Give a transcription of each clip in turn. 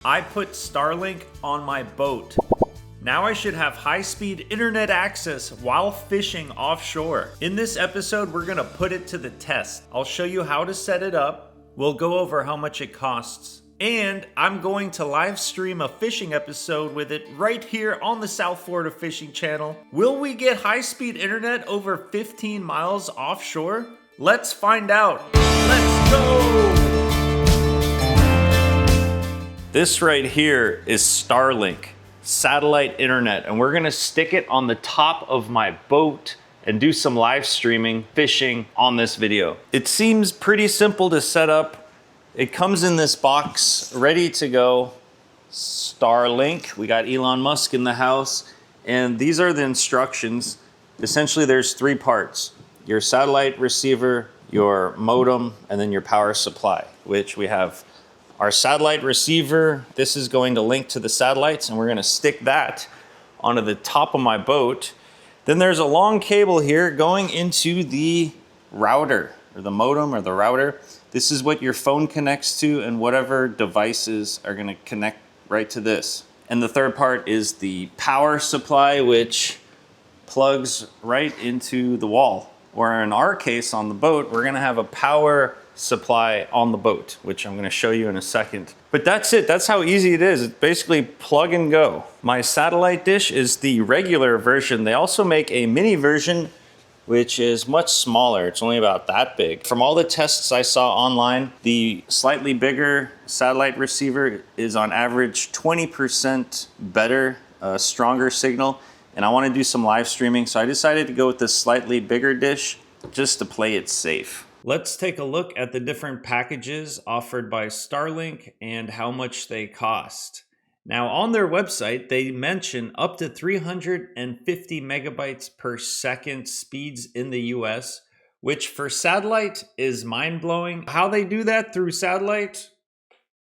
I put Starlink on my boat. Now I should have high-speed internet access while fishing offshore. In this episode, we're gonna put it to the test. I'll show you how to set it up. We'll go over how much it costs. And I'm going to live stream a fishing episode with it right here on the South Florida Fishing Channel. Will we get high-speed internet over 15 miles offshore? Let's find out. Let's go! This right here is Starlink, satellite internet, and we're gonna stick it on the top of my boat and do some live streaming, fishing on this video. It seems pretty simple to set up. It comes in this box, ready to go. Starlink, we got Elon Musk in the house, and these are the instructions. Essentially, there's three parts: your satellite receiver, your modem, and then your power supply, which we have our satellite receiver. This is going to link to the satellites, and we're gonna stick that onto the top of my boat. Then there's a long cable here going into the router, or the modem, or the router. This is what your phone connects to, and whatever devices are gonna connect right to this. And the third part is the power supply, which plugs right into the wall. Or in our case on the boat, we're gonna have a power supply on the boat, which I'm gonna show you in a second. But that's it, that's how easy it is. It's basically plug and go. My satellite dish is the regular version. They also make a mini version, which is much smaller. It's only about that big. From all the tests I saw online, the slightly bigger satellite receiver is on average 20% better, stronger signal. And I wanna do some live streaming, so I decided to go with this slightly bigger dish just to play it safe. Let's take a look at the different packages offered by Starlink and how much they cost. Now on their website, they mention up to 350 megabytes per second speeds in the US, which for satellite is mind-blowing. How they do that through satellite?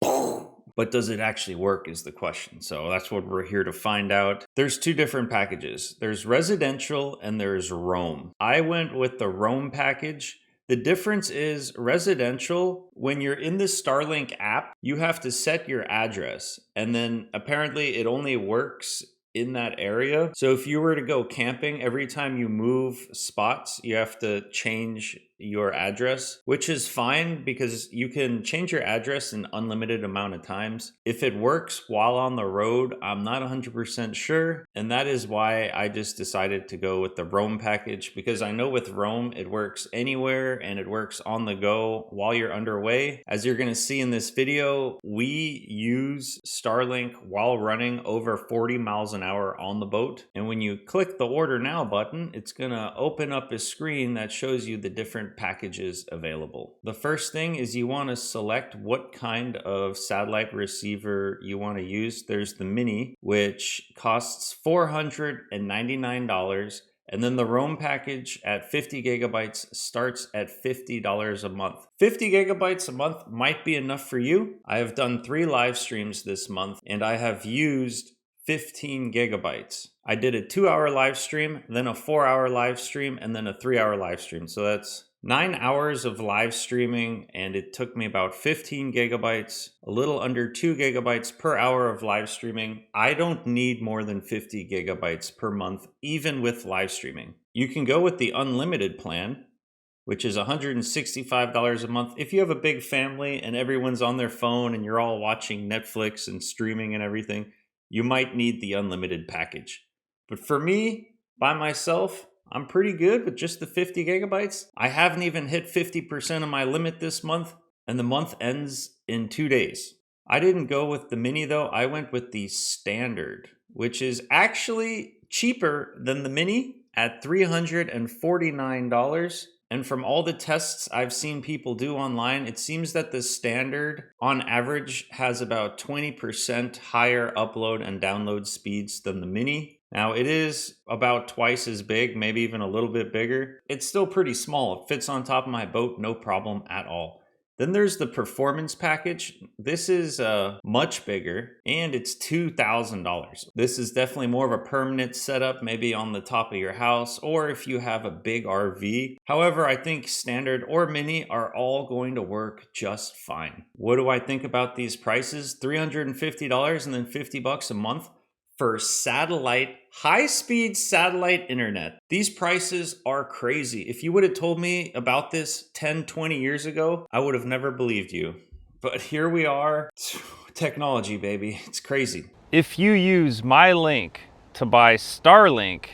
But does it actually work is the question. So that's what we're here to find out. There's two different packages. There's residential and there's roam. I went with the roam package. The difference is residential, when you're in the Starlink app, you have to set your address, and then apparently it only works in that area. So if you were to go camping, every time you move spots, you have to change your address, which is fine because you can change your address an unlimited amount of times. If it works while on the road, I'm not 100% sure. And that is why I just decided to go with the roam package, because I know with roam, it works anywhere and it works on the go while you're underway. As you're gonna see in this video, we use Starlink while running over 40 miles an hour on the boat. And when you click the order now button, it's gonna open up a screen that shows you the different packages available. The first thing is you want to select what kind of satellite receiver you want to use. There's the mini, which costs $499. And then the roam package at 50 gigabytes starts at $50 a month. 50 gigabytes a month might be enough for you. I have done 3 live streams this month and I have used 15 gigabytes. I did a 2-hour live stream, then a 4-hour live stream, and then a 3-hour live stream. So that's 9 hours of live streaming, and it took me about 15 gigabytes, a little under 2 gigabytes per hour of live streaming. I don't need more than 50 gigabytes per month, even with live streaming. You can go with the unlimited plan, which is $165 a month. If you have a big family and everyone's on their phone and you're all watching Netflix and streaming and everything, you might need the unlimited package. But for me, by myself, I'm pretty good with just the 50 gigabytes. I haven't even hit 50% of my limit this month, and the month ends in 2 days. I didn't go with the mini though, I went with the standard, which is actually cheaper than the mini at $349. And from all the tests I've seen people do online, it seems that the standard on average has about 20% higher upload and download speeds than the mini. Now it is about twice as big, maybe even a little bit bigger. It's still pretty small. It fits on top of my boat, no problem at all. Then there's the performance package. This is much bigger and it's $2,000. This is definitely more of a permanent setup, maybe on the top of your house or if you have a big RV. However, I think standard or mini are all going to work just fine. What do I think about these prices? $350 and then $50 a month for satellite, high-speed satellite internet. These prices are crazy. If you would have told me about this 10, 20 years ago, I would have never believed you. But here we are. Technology, baby. It's crazy. If you use my link to buy Starlink,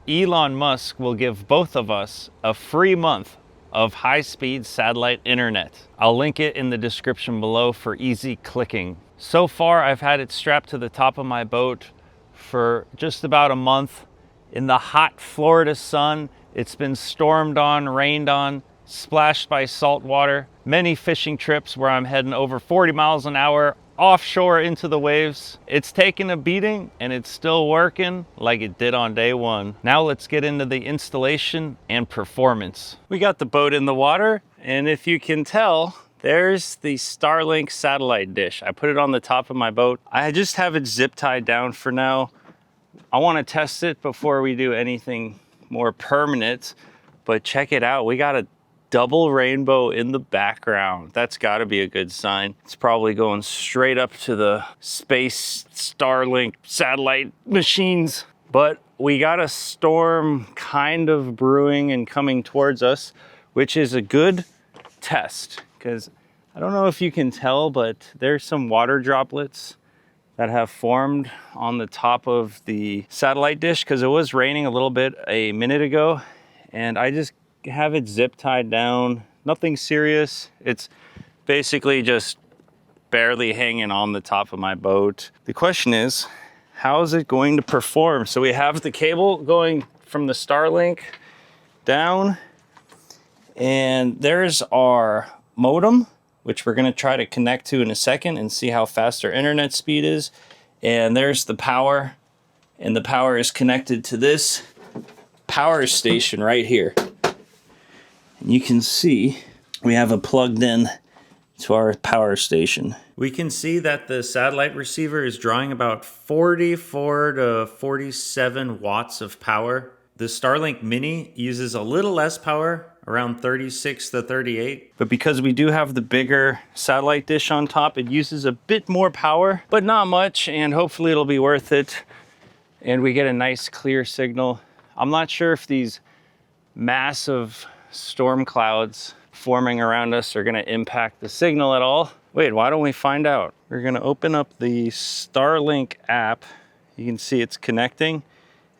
Elon Musk will give both of us a free month of high-speed satellite internet. I'll link it in the description below for easy clicking. So far, I've had it strapped to the top of my boat for just about a month in the hot Florida sun. It's been stormed on, rained on, splashed by salt water. Many fishing trips where I'm heading over 40 miles an hour offshore into the waves. It's taken a beating and it's still working like it did on day one. Now let's get into the installation and performance. We got the boat in the water, and if you can tell, there's the Starlink satellite dish. I put it on the top of my boat. I just have it zip tied down for now. I want to test it before we do anything more permanent, but check it out. We got a double rainbow in the background. That's got to be a good sign. It's probably going straight up to the space Starlink satellite machines. But we got a storm kind of brewing and coming towards us, which is a good test, because I don't know if you can tell, but there's some water droplets that have formed on the top of the satellite dish because it was raining a little bit a minute ago, and I just have it zip tied down. Nothing serious. It's basically just barely hanging on the top of my boat. The question is, how is it going to perform? So we have the cable going from the Starlink down, and there's our modem, which we're going to try to connect to in a second and see how fast our internet speed is. And there's the power, and the power is connected to this power station right here. And you can see we have it plugged in to our power station. We can see that the satellite receiver is drawing about 44 to 47 watts of power. The Starlink Mini uses a little less power, around 36 to 38. But because we do have the bigger satellite dish on top, it uses a bit more power, but not much, and hopefully it'll be worth it. And we get a nice clear signal. I'm not sure if these massive storm clouds forming around us are gonna impact the signal at all. Wait, why don't we find out? We're gonna open up the Starlink app. You can see it's connecting.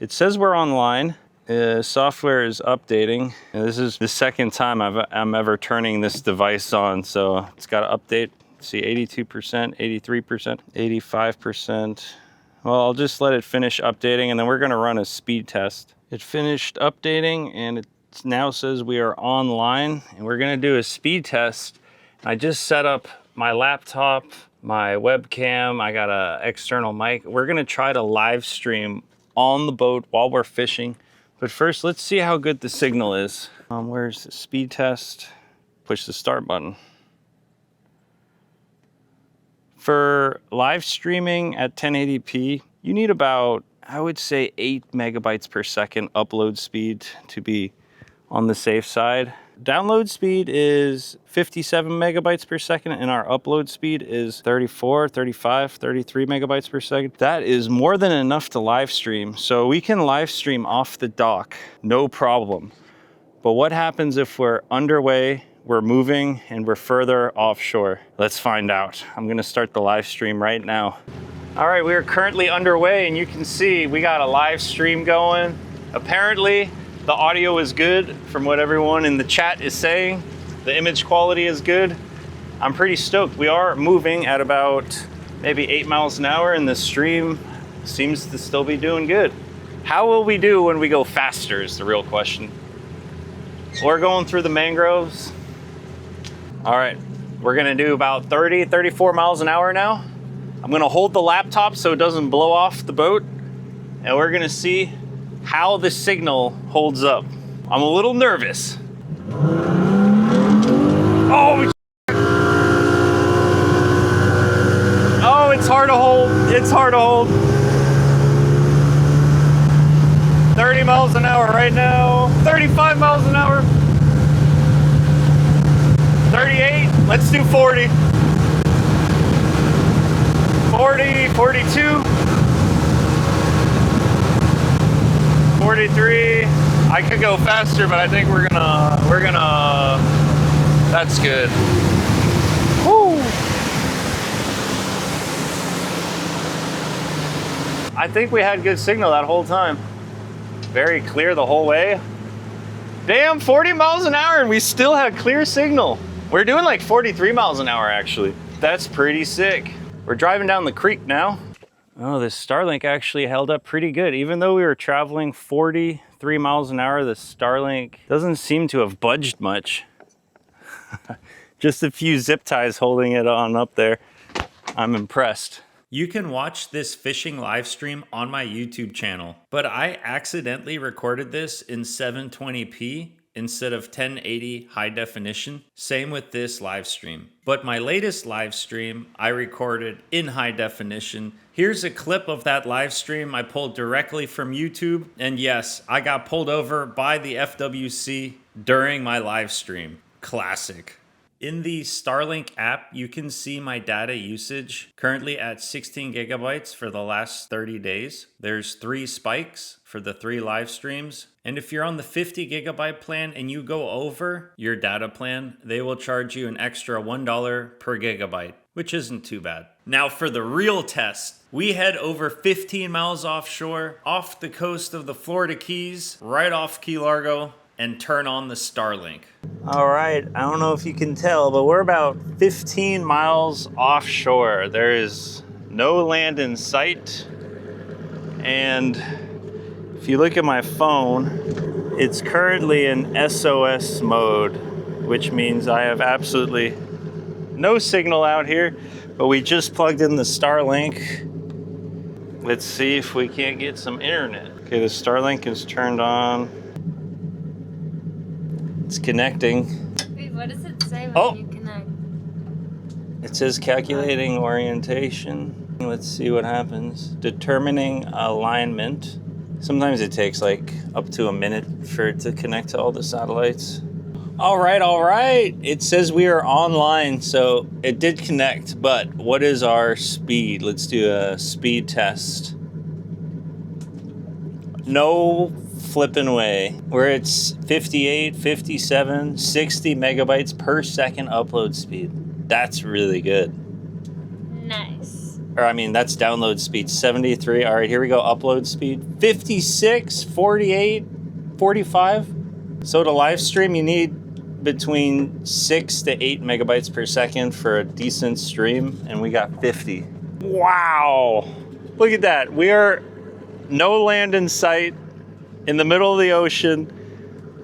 It says we're online. Software is updating. And this is the second time I'm ever turning this device on, so it's got to update. See, 82%, 83%, 85%. Well, I'll just let it finish updating, and then we're going to run a speed test. It finished updating, and it now says we are online, and we're going to do a speed test. I just set up my laptop, my webcam. I got an external mic. We're going to try to live stream on the boat while we're fishing. But first, let's see how good the signal is. Where's the speed test? Push the start button. For live streaming at 1080p, you need about, I would say, 8 megabytes per second upload speed to be on the safe side. Download speed is 57 megabytes per second, and our upload speed is 34, 35, 33 megabytes per second. That is more than enough to live stream. So we can live stream off the dock, no problem. But what happens if we're underway, we're moving, and we're further offshore? Let's find out. I'm gonna start the live stream right now. All right, we are currently underway, and you can see we got a live stream going. Apparently, the audio is good from what everyone in the chat is saying. The image quality is good. I'm pretty stoked. We are moving at about maybe 8 miles an hour, and the stream seems to still be doing good. How will we do when we go faster is the real question. We're going through the mangroves. All right, we're gonna do about 30, 34 miles an hour now. I'm gonna hold the laptop so it doesn't blow off the boat, and we're gonna see how the signal holds up. I'm a little nervous. Oh, It's hard to hold. 30 miles an hour right now. 35 miles an hour. 38. Let's do 40. 40, 42. 43. I could go faster, but I think we're gonna, that's good. Woo. I think we had good signal that whole time. Very clear the whole way. Damn, 40 miles an hour and we still had clear signal. We're doing like 43 miles an hour actually. That's pretty sick. We're driving down the creek now. Oh, this Starlink actually held up pretty good. Even though we were traveling 43 miles an hour, the Starlink doesn't seem to have budged much. Just a few zip ties holding it on up there. I'm impressed. You can watch this fishing live stream on my YouTube channel, but I accidentally recorded this in 720p instead of 1080 high definition. Same with this live stream. But my latest live stream, I recorded in high definition. Here's a clip of that live stream I pulled directly from YouTube. And yes, I got pulled over by the FWC during my live stream. Classic. In the Starlink app, you can see my data usage, currently at 16 gigabytes for the last 30 days. There's 3 spikes for the 3 live streams. And if you're on the 50 gigabyte plan and you go over your data plan, they will charge you an extra $1 per gigabyte, which isn't too bad. Now for the real test, we head over 15 miles offshore, off the coast of the Florida Keys, right off Key Largo, and turn on the Starlink. All right, I don't know if you can tell, but we're about 15 miles offshore. There is no land in sight. And if you look at my phone, it's currently in SOS mode, which means I have absolutely no signal out here, but we just plugged in the Starlink. Let's see if we can't get some internet. Okay, the Starlink is turned on. It's connecting. Wait, what does it say when you connect? It says calculating orientation. Let's see what happens. Determining alignment. Sometimes it takes like up to a minute for it to connect to all the satellites. All right. It says we are online, so it did connect, but what is our speed? Let's do a speed test. No flipping way. Where it's 58, 57, 60 megabytes per second upload speed. That's really good. Nice. Or I mean, that's download speed. 73. All right, here we go. Upload speed. 56, 48, 45. So to live stream, you need between 6 to 8 megabytes per second for a decent stream, and we got 50. Wow. Look at that. We are no land in sight, in the middle of the ocean,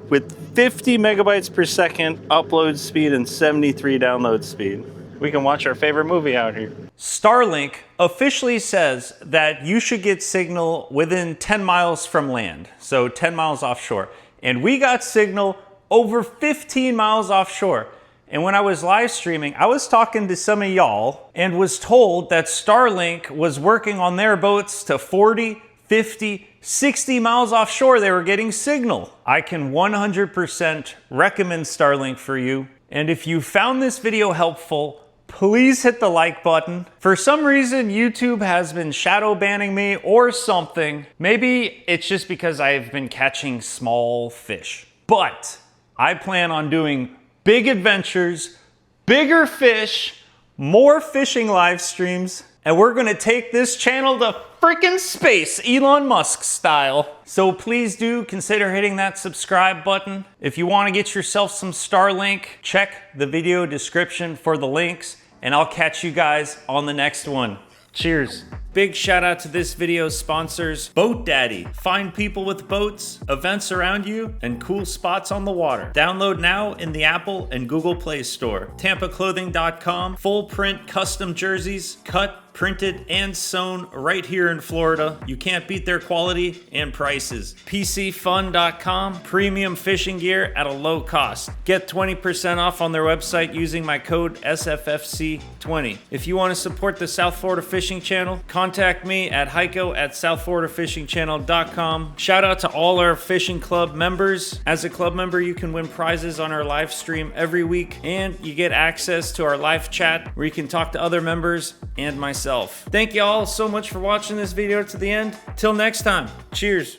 with 50 megabytes per second upload speed and 73 download speed. We can watch our favorite movie out here. Starlink officially says that you should get signal within 10 miles from land, so 10 miles offshore. And we got signal over 15 miles offshore. And when I was live streaming, I was talking to some of y'all and was told that Starlink was working on their boats to 40, 50, 60 miles offshore, they were getting signal. I can 100% recommend Starlink for you. And if you found this video helpful, please hit the like button. For some reason, YouTube has been shadow banning me or something. Maybe it's just because I've been catching small fish. But I plan on doing big adventures, bigger fish, more fishing live streams, and we're gonna take this channel to freaking space, Elon Musk style. So please do consider hitting that subscribe button. If you wanna get yourself some Starlink, check the video description for the links, and I'll catch you guys on the next one. Cheers. Big shout out to this video's sponsors, Boat Daddy. Find people with boats, events around you, and cool spots on the water. Download now in the Apple and Google Play Store. TampaClothing.com, full print custom jerseys, cut printed and sewn right here in Florida. You can't beat their quality and prices. PCFun.com, premium fishing gear at a low cost. Get 20% off on their website using my code SFFC20. If you want to support the South Florida Fishing Channel, contact me at Heiko at southfloridafishingchannel.com. Shout out to all our fishing club members. As a club member, you can win prizes on our live stream every week, and you get access to our live chat where you can talk to other members and myself. Thank you all so much for watching this video to the end. Till next time, cheers.